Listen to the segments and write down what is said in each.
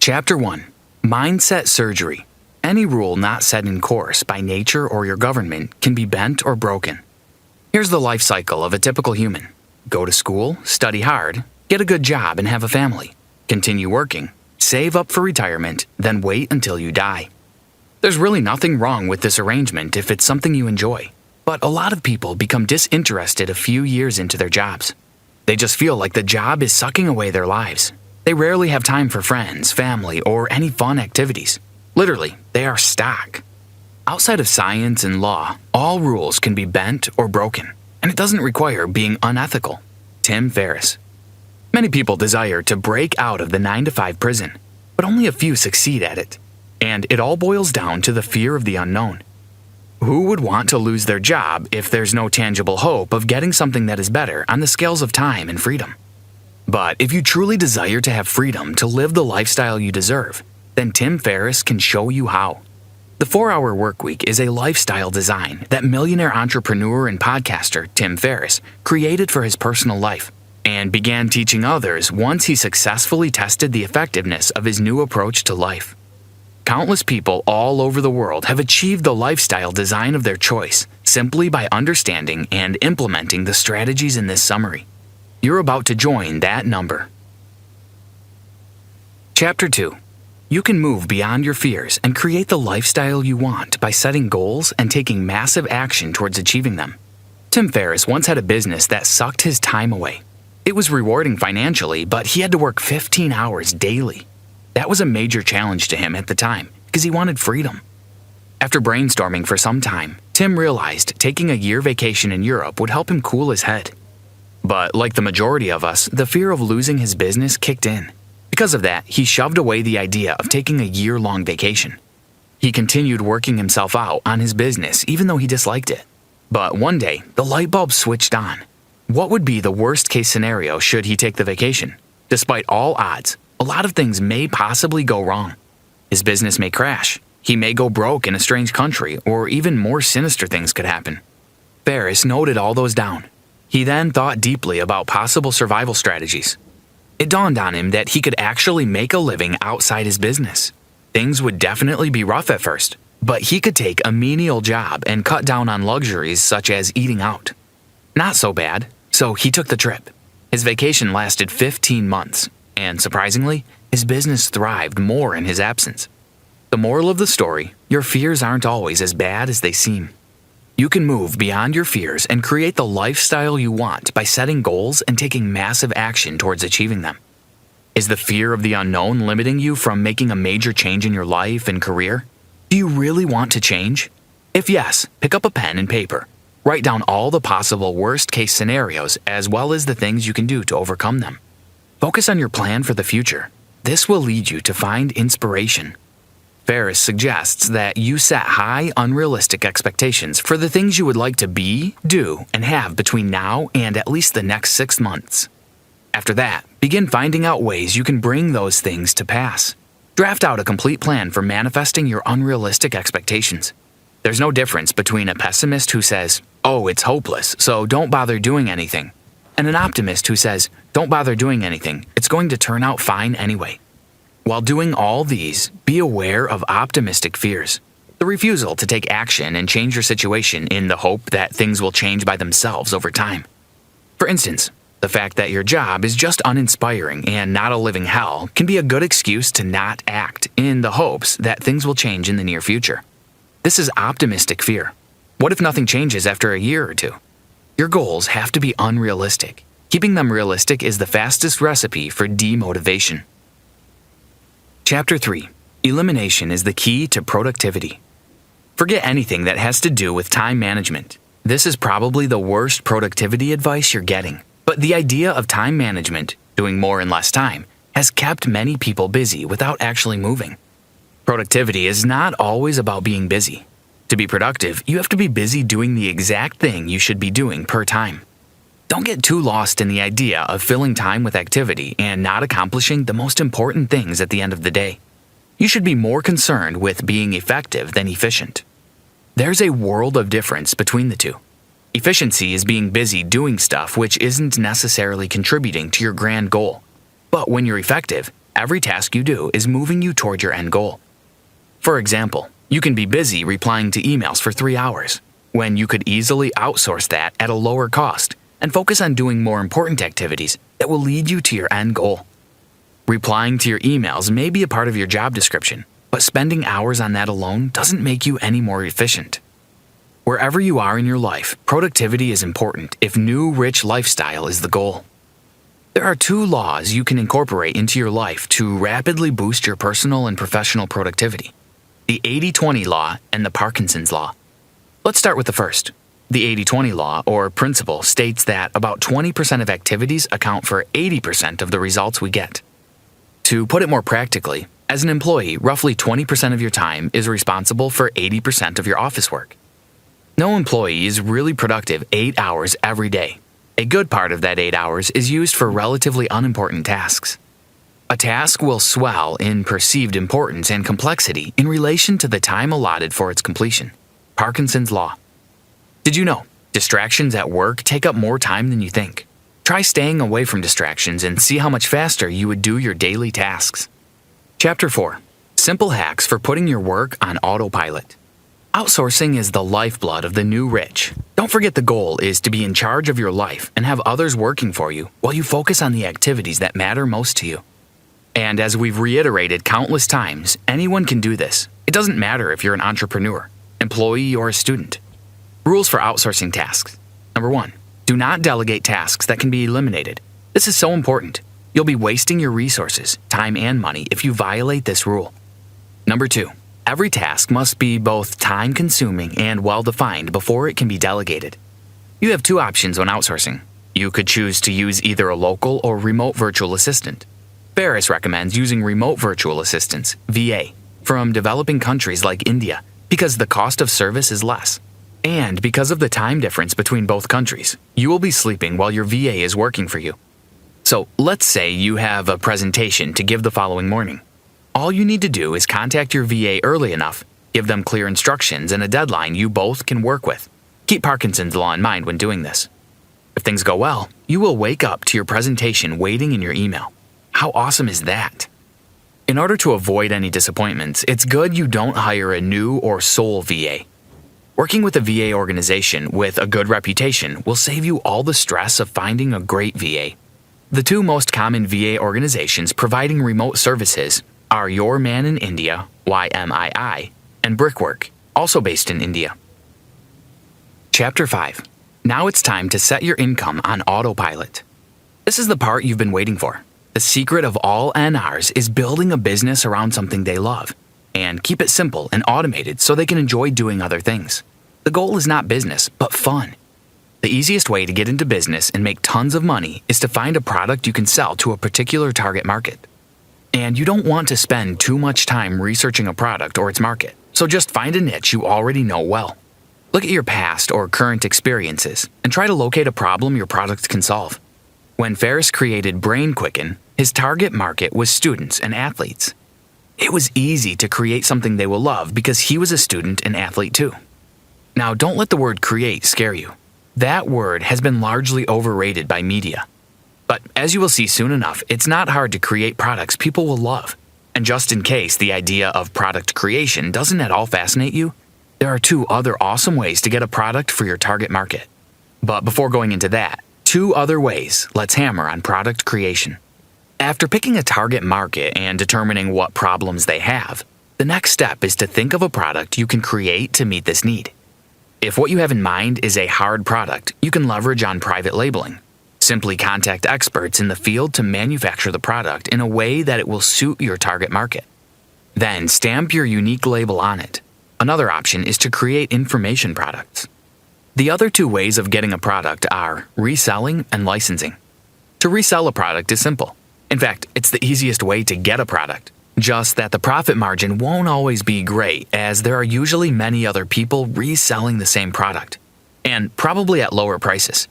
Chapter 1. Mindset Surgery. Any rule not set in course by nature or your government can be bent or broken. Here's the life cycle of a typical human. Go to school, study hard, get a good job and have a family. Continue working, save up for retirement, then wait until you die. There's really nothing wrong with this arrangement if it's something you enjoy. But a lot of people become disinterested a few years into their jobs. They just feel like the job is sucking away their lives. They rarely have time for friends, family, or any fun activities. Literally, they are stock. Outside of science and law, all rules can be bent or broken, and it doesn't require being unethical. Tim Ferris. Many people desire to break out of the 9-to-5 prison, but only a few succeed at it. And it all boils down to the fear of the unknown. Who would want to lose their job if there's no tangible hope of getting something that is better on the scales of time and freedom? But if you truly desire to have freedom to live the lifestyle you deserve, then Tim Ferris can show you how. The 4-Hour Workweek is a lifestyle design that millionaire entrepreneur and podcaster Tim Ferris created for his personal life and began teaching others once he successfully tested the effectiveness of his new approach to life. Countless people all over the world have achieved the lifestyle design of their choice simply by understanding and implementing the strategies in this summary. You're about to join that number. Chapter 2. You can move beyond your fears and create the lifestyle you want by setting goals and taking massive action towards achieving them. Tim Ferris once had a business that sucked his time away. It was rewarding financially, but he had to work 15 hours daily. That was a major challenge to him at the time because he wanted freedom. After brainstorming for some time, Tim realized taking a year vacation in Europe would help him cool his head. But like the majority of us, the fear of losing his business kicked in. Because of that, he shoved away the idea of taking a year-long vacation. He continued working himself out on his business even though he disliked it. But one day, the light bulb switched on. What would be the worst-case scenario should he take the vacation? Despite all odds, a lot of things may possibly go wrong. His business may crash, he may go broke in a strange country, or even more sinister things could happen. Ferris noted all those down. He then thought deeply about possible survival strategies. It dawned on him that he could actually make a living outside his business. Things would definitely be rough at first, but he could take a menial job and cut down on luxuries such as eating out. Not so bad, so he took the trip. His vacation lasted 15 months, and surprisingly, his business thrived more in his absence. The moral of the story, your fears aren't always as bad as they seem. You can move beyond your fears and create the lifestyle you want by setting goals and taking massive action towards achieving them. Is the fear of the unknown limiting you from making a major change in your life and career? Do you really want to change? If yes, pick up a pen and paper. Write down all the possible worst-case scenarios as well as the things you can do to overcome them. Focus on your plan for the future. This will lead you to find inspiration. Ferris suggests that you set high, unrealistic expectations for the things you would like to be, do, and have between now and at least the next 6 months. After that, begin finding out ways you can bring those things to pass. Draft out a complete plan for manifesting your unrealistic expectations. There's no difference between a pessimist who says, "Oh, it's hopeless, so don't bother doing anything," and an optimist who says, "Don't bother doing anything, it's going to turn out fine anyway." While doing all these, be aware of optimistic fears, the refusal to take action and change your situation in the hope that things will change by themselves over time. For instance, the fact that your job is just uninspiring and not a living hell can be a good excuse to not act in the hopes that things will change in the near future. This is optimistic fear. What if nothing changes after a year or two? Your goals have to be unrealistic. Keeping them realistic is the fastest recipe for demotivation. Chapter 3. Elimination is the key to productivity. Forget anything that has to do with time management. This is probably the worst productivity advice you're getting. But the idea of time management, doing more in less time, has kept many people busy without actually moving. Productivity is not always about being busy. To be productive, you have to be busy doing the exact thing you should be doing per time. Don't get too lost in the idea of filling time with activity and not accomplishing the most important things at the end of the day. You should be more concerned with being effective than efficient. There's a world of difference between the two. Efficiency is being busy doing stuff which isn't necessarily contributing to your grand goal. But when you're effective, every task you do is moving you toward your end goal. For example, you can be busy replying to emails for 3 hours, when you could easily outsource that at a lower cost and focus on doing more important activities that will lead you to your end goal. Replying to your emails may be a part of your job description, but spending hours on that alone doesn't make you any more efficient. Wherever you are in your life, productivity is important if new, rich lifestyle is the goal. There are 2 laws you can incorporate into your life to rapidly boost your personal and professional productivity: the 80-20 law and the Parkinson's law. Let's start with the first. The 80-20 law, or principle, states that about 20% of activities account for 80% of the results we get. To put it more practically, as an employee, roughly 20% of your time is responsible for 80% of your office work. No employee is really productive 8 hours every day. A good part of that 8 hours is used for relatively unimportant tasks. A task will swell in perceived importance and complexity in relation to the time allotted for its completion. Parkinson's law. Did you know distractions at work take up more time than you think? Try staying away from distractions and see how much faster you would do your daily tasks. Chapter 4. Simple hacks for putting your work on autopilot. Outsourcing is the lifeblood of the new rich. Don't forget the goal is to be in charge of your life and have others working for you while you focus on the activities that matter most to you. And as we've reiterated countless times, anyone can do this. It doesn't matter if you're an entrepreneur, employee, or a student. Rules for outsourcing tasks. Number 1. Do not delegate tasks that can be eliminated. This is so important. You'll be wasting your resources, time and money if you violate this rule. Number 2. Every task must be both time-consuming and well-defined before it can be delegated. You have 2 options when outsourcing. You could choose to use either a local or remote virtual assistant. Ferris recommends using remote virtual assistants, VA, from developing countries like India because the cost of service is less. And because of the time difference between both countries, you will be sleeping while your VA is working for you. So let's say you have a presentation to give the following morning. All you need to do is contact your VA early enough, give them clear instructions and a deadline you both can work with. Keep Parkinson's law in mind when doing this. If things go well, you will wake up to your presentation waiting in your email. How awesome is that? In order to avoid any disappointments, it's good you don't hire a new or sole VA. Working with a VA organization with a good reputation will save you all the stress of finding a great VA. The 2 most common VA organizations providing remote services are Your Man in India, YMII, and Brickwork, also based in India. Chapter 5. Now it's time to set your income on autopilot. This is the part you've been waiting for. The secret of all NRs is building a business around something they love. And keep it simple and automated so they can enjoy doing other things. The goal is not business, but fun. The easiest way to get into business and make tons of money is to find a product you can sell to a particular target market. And you don't want to spend too much time researching a product or its market, so just find a niche you already know well. Look at your past or current experiences and try to locate a problem your product can solve. When Ferris created Brain Quicken, his target market was students and athletes. It was easy to create something they will love because he was a student and athlete too. Now, don't let the word create scare you. That word has been largely overrated by media. But as you will see soon enough, it's not hard to create products people will love. And just in case the idea of product creation doesn't at all fascinate you, there are 2 other awesome ways to get a product for your target market. But before going into that, 2 other ways, let's hammer on product creation. After picking a target market and determining what problems they have, the next step is to think of a product you can create to meet this need. If what you have in mind is a hard product, you can leverage on private labeling. Simply contact experts in the field to manufacture the product in a way that it will suit your target market. Then stamp your unique label on it. Another option is to create information products. The other 2 ways of getting a product are reselling and licensing. To resell a product is simple. In fact, it's the easiest way to get a product. Just that the profit margin won't always be great, as there are usually many other people reselling the same product, and probably at lower prices.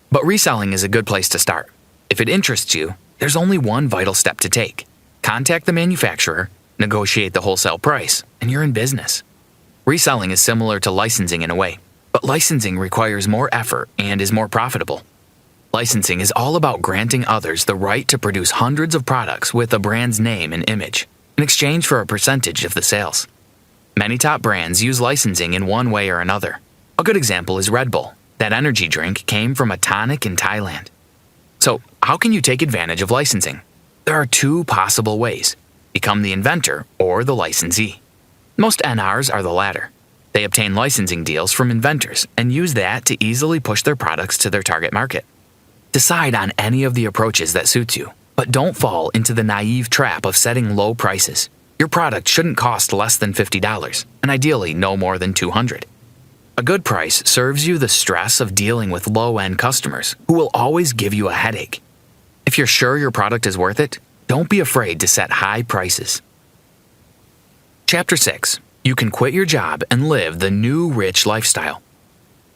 But reselling is a good place to start. If it interests you, there's only one vital step to take. Contact the manufacturer, negotiate the wholesale price, and you're in business. Reselling is similar to licensing in a way, but licensing requires more effort and is more profitable. Licensing is all about granting others the right to produce hundreds of products with a brand's name and image in exchange for a percentage of the sales. Many top brands use licensing in one way or another. A good example is Red Bull. That energy drink came from a tonic in Thailand. So, how can you take advantage of licensing? There are two possible ways: become the inventor or the licensee. Most NRs are the latter. They obtain licensing deals from inventors and use that to easily push their products to their target market. Decide on any of the approaches that suits you, but don't fall into the naive trap of setting low prices. Your product shouldn't cost less than $50, and ideally no more than $200. A good price serves you the stress of dealing with low-end customers who will always give you a headache. If you're sure your product is worth it, don't be afraid to set high prices. Chapter 6. You can quit your job and live the new rich lifestyle.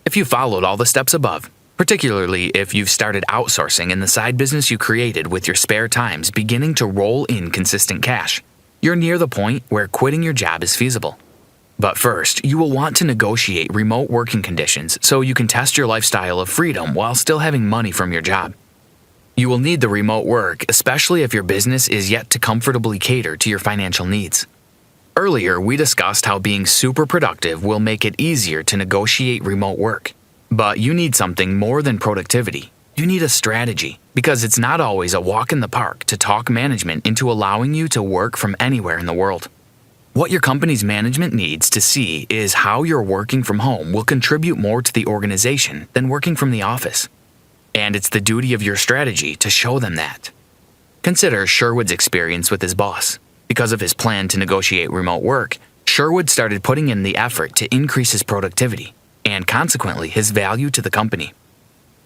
If you followed all the steps above, particularly if you've started outsourcing and the side business you created with your spare times beginning to roll in consistent cash, you're near the point where quitting your job is feasible. But first, you will want to negotiate remote working conditions so you can test your lifestyle of freedom while still having money from your job. You will need the remote work, especially if your business is yet to comfortably cater to your financial needs. Earlier, we discussed how being super productive will make it easier to negotiate remote work. But you need something more than productivity. You need a strategy, because it's not always a walk in the park to talk management into allowing you to work from anywhere in the world. What your company's management needs to see is how your working from home will contribute more to the organization than working from the office. And it's the duty of your strategy to show them that. Consider Sherwood's experience with his boss. Because of his plan to negotiate remote work, Sherwood started putting in the effort to increase his productivity, and consequently his value to the company.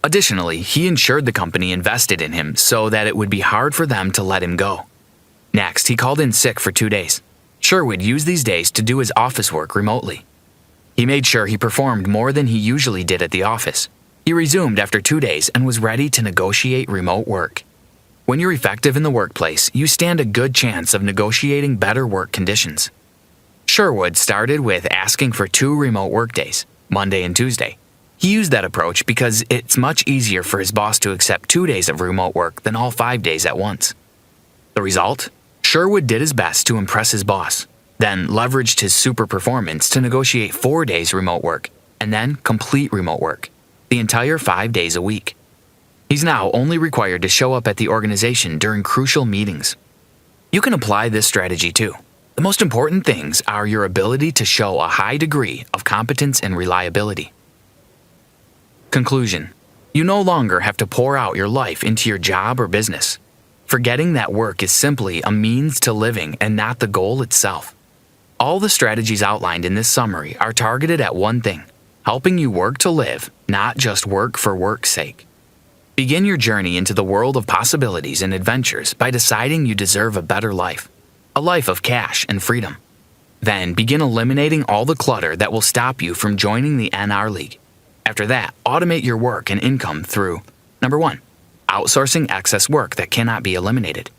Additionally, he ensured the company invested in him so that it would be hard for them to let him go. Next, he called in sick for 2 days. Sherwood used these days to do his office work remotely. He made sure he performed more than he usually did at the office. He resumed after 2 days and was ready to negotiate remote work. When you're effective in the workplace, you stand a good chance of negotiating better work conditions. Sherwood started with asking for 2 remote work days, Monday and Tuesday. He used that approach because it's much easier for his boss to accept 2 days of remote work than all 5 days at once. The result? Sherwood did his best to impress his boss, then leveraged his super performance to negotiate 4 days remote work, and then complete remote work, the entire 5 days a week. He's now only required to show up at the organization during crucial meetings. You can apply this strategy too. The most important things are your ability to show a high degree of competence and reliability. Conclusion. You no longer have to pour out your life into your job or business, forgetting that work is simply a means to living and not the goal itself. All the strategies outlined in this summary are targeted at one thing: helping you work to live, not just work for work's sake. Begin your journey into the world of possibilities and adventures by deciding you deserve a better life, a life of cash and freedom. Then begin eliminating all the clutter that will stop you from joining the NR League. After that, automate your work and income through: Number 1, outsourcing excess work that cannot be eliminated.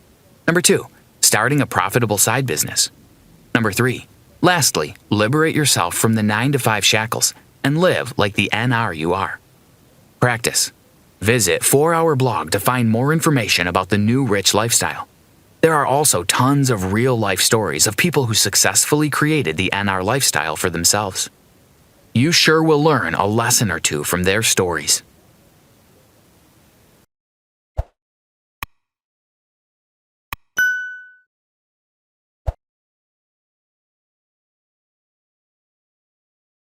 Number 2, starting a profitable side business. Number 3, lastly, liberate yourself from the 9-to-5 shackles and live like the NR you are. Practice. Visit 4-Hour Blog to find more information about the new rich lifestyle. There are also tons of real-life stories of people who successfully created the NR lifestyle for themselves. You sure will learn a lesson or two from their stories.